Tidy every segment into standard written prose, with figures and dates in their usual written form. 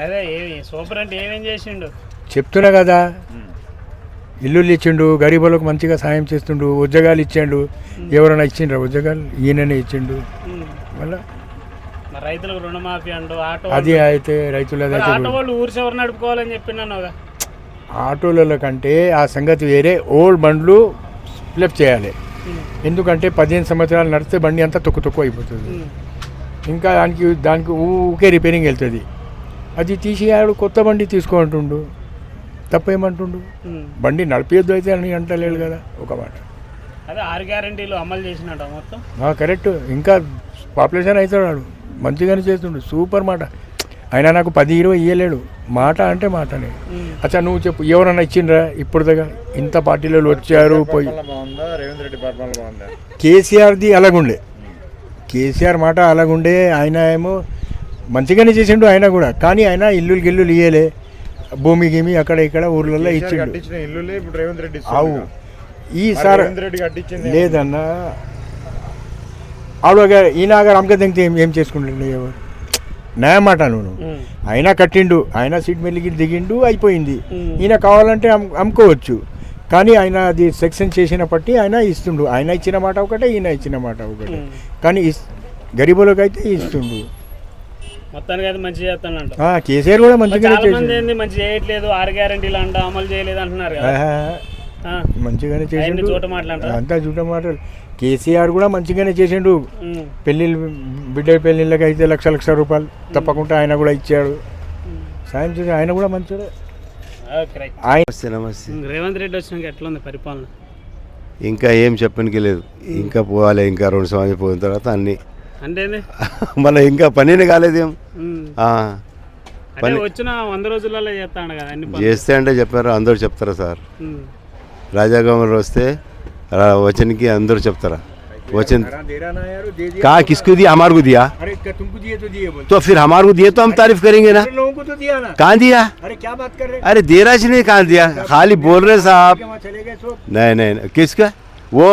అదే సూపర్ అంటే ఏమేం చేసిండు చెప్తున్నా కదా, ఇల్లులు ఇచ్చిండు, గరీబులకు మంచిగా సాయం చేస్తుండు, ఉద్యోగాలు ఇచ్చిండు. ఎవరైనా ఇచ్చిండ్రా ఉద్యోగాలు? ఈయననే ఇచ్చిండు. మళ్ళీ రైతులకు రుణమాఫీ అండు, ఆటో అది అయితే రైతులది అయితే ఆటో వాళ్ళు ఊరు చివరి నడుపుకోవాలని చెప్పినాను. ఆటోల కంటే ఆ సంగతి వేరే. ఓల్డ్ బండ్లు ఫ్లిప్ చేయాలి. ఎందుకంటే 15 సంవత్సరాలు నడిస్తే బండి అంతా తొక్కు అయిపోతుంది. ఇంకా దానికి ఊకే రిపేరింగ్ వెళ్తుంది. అది తీసేయాడు, కొత్త బండి తీసుకుంటుండు. తప్పేమంటుండు? బండి నడిపేయద్దు అయితే అని అంటలేడు కదా ఒక మాట. అదే 6 గ్యారెంటీలు అమలు చేసినట్టు మొత్తం కరెక్ట్. ఇంకా పాపులేషన్ అవుతాడు, మంచిగానే చేస్తుండు. సూపర్ మాట. అయినా నాకు 10-20 ఇవ్వలేడు. మాట అంటే మాటనే. అచ్చా నువ్వు చెప్పు, ఎవరన్నా ఇచ్చిండ్రా ఇప్పుడు దగ్గర? ఇంత పార్టీలలో వచ్చారు పోయి. కేసీఆర్ది అలాగుండే, కేసీఆర్ మాట అలాగుండే. ఆయన ఏమో మంచిగానే చేసిండు ఆయన కూడా. కానీ ఆయన ఇల్లులు గిల్లులు ఇయ్యలే, భూమి గిమి అక్కడ ఇక్కడ ఊర్లలో ఇచ్చిండు. అవు ఈసారి లేదన్నా. ఆవిడ ఈయన అమ్మక దిగితే ఏం చేసుకుంటుండే ఎవరు? నా మాట నువ్వు. ఆయన కట్టిండు, ఆయన సీట్ మెల్లికి దిగిండు, అయిపోయింది. ఈయన కావాలంటే అమ్ముకోవచ్చు. కానీ ఆయన అది సెక్షన్ చేసిన బట్టి ఆయన ఇస్తుండు. ఆయన ఇచ్చిన మాట ఒకటే, ఈయన ఇచ్చిన మాట ఒకటే. కానీ గరీబులకు అయితే ఇస్తుండు. మొత్తానికి అయితే మంచి చేస్తానంట. కేసీఆర్ కూడా మంచిగా మంచి చేయట్లేదు, 6 గ్యారెంటీలు అంట అమలు చేయలేదు అంటున్నారు కదా. మంచిగానే చేసిండు. చోట మాట్లాడారు అంతా చూట మాటలు. కేసీఆర్ కూడా మంచిగానే చేసిండు. పెళ్ళిళ్ళు, బిడ్డ పెళ్ళిళ్ళకి అయితే లక్ష రూపాయలు తప్పకుండా ఆయన కూడా ఇచ్చాడు. సాయం చేసి ఆయన కూడా మంచిగా. రేవంత్ రెడ్డి వచ్చినాక ఎట్లా ఉంది పరిపాలన? ఇంకా ఏం చెప్పడానికి లేదు. ఇంకా పోవాలి. ఇంకా 2 సంవత్సరాలు పోయిన తర్వాత అన్ని అంటే మళ్ళీ ఇంకా పనినే కాలేదేం. వచ్చిన 100 రోజులలో చేస్తాడు కదా అన్ని చేస్తే అంటే చెప్పారు, అందరూ చెప్తారా సార్? రాజాగమలు వస్తే वचन की अंदर चपतरा वचन कहा किसको दिया? हमारे को दिया। अरे तुमको दिए तो दिए बोल। तो फिर हमारे को दिए तो हम तारीफ करेंगे ना। लोगों को तो दिया ना। कहाँ दिया? अरे क्या बात कर रहे? अरे दे रहा नहीं, कहाँ दिया? खाली बोल रहे साहब। नहीं किसका? वो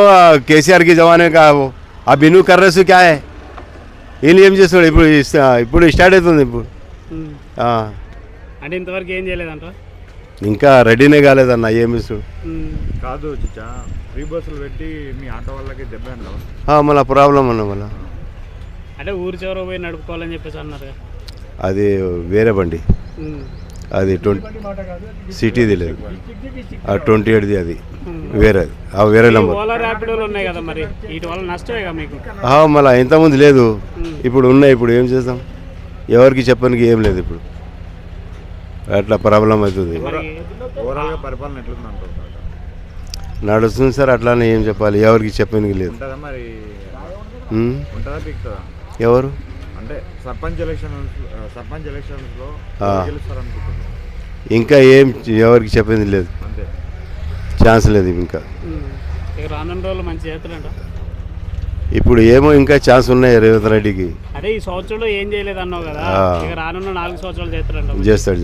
केसीआर के जमाने का वो अब इनू कर रहे क्या है? ఏం చేస్తాడు ఇప్పుడు స్టార్ట్ అవుతుంది. ఇప్పుడు అంటే ఇంతవరకు ఏం చేయలేదంట, ఇంకా రెడీనే కాలేదన్న. ఏమి కాదు ఫ్రీ బస్సులు పెట్టి మీ ఆటో వాళ్ళకి దెబ్బ మళ్ళీ ప్రాబ్లం అన్న. మళ్ళీ అంటే ఊరు చివర పోయి నడుపుకోవాలని చెప్పేసి అన్నారు. అది వేరే బండి, అది 20 సిటీది లేదు, 28ది అది వేరేది, వేరే నెంబర్. మళ్ళీ ఇంతకుముందు లేదు, ఇప్పుడు ఉన్నాయి. ఇప్పుడు ఏం చేస్తాం? ఎవరికి చెప్పడానికి ఏం లేదు. ఇప్పుడు అట్లా ప్రాబ్లం అవుతుంది. నడుస్తుంది సార్, అట్లానే ఏం చెప్పాలి? ఎవరికి చెప్పడానికి లేదు. ఎవరు సర్పంచ్ ఎలక్షన్స్లో ఇంకా ఏం ఎవరికి చెప్పింది లేదు, ఛాన్స్ లేదు. ఇంకా రానున్న రోజులు మంచి చేస్తారంట. ఇప్పుడు ఏమో ఇంకా ఛాన్స్ ఉన్నాయి రేవంత్ రెడ్డికి. అదే ఈ సంవత్సరంలో ఏం చేయలేదు అన్నావు కదా, రానున్న 4 సంవత్సరాలు చేస్తారంట. చేస్తాడు.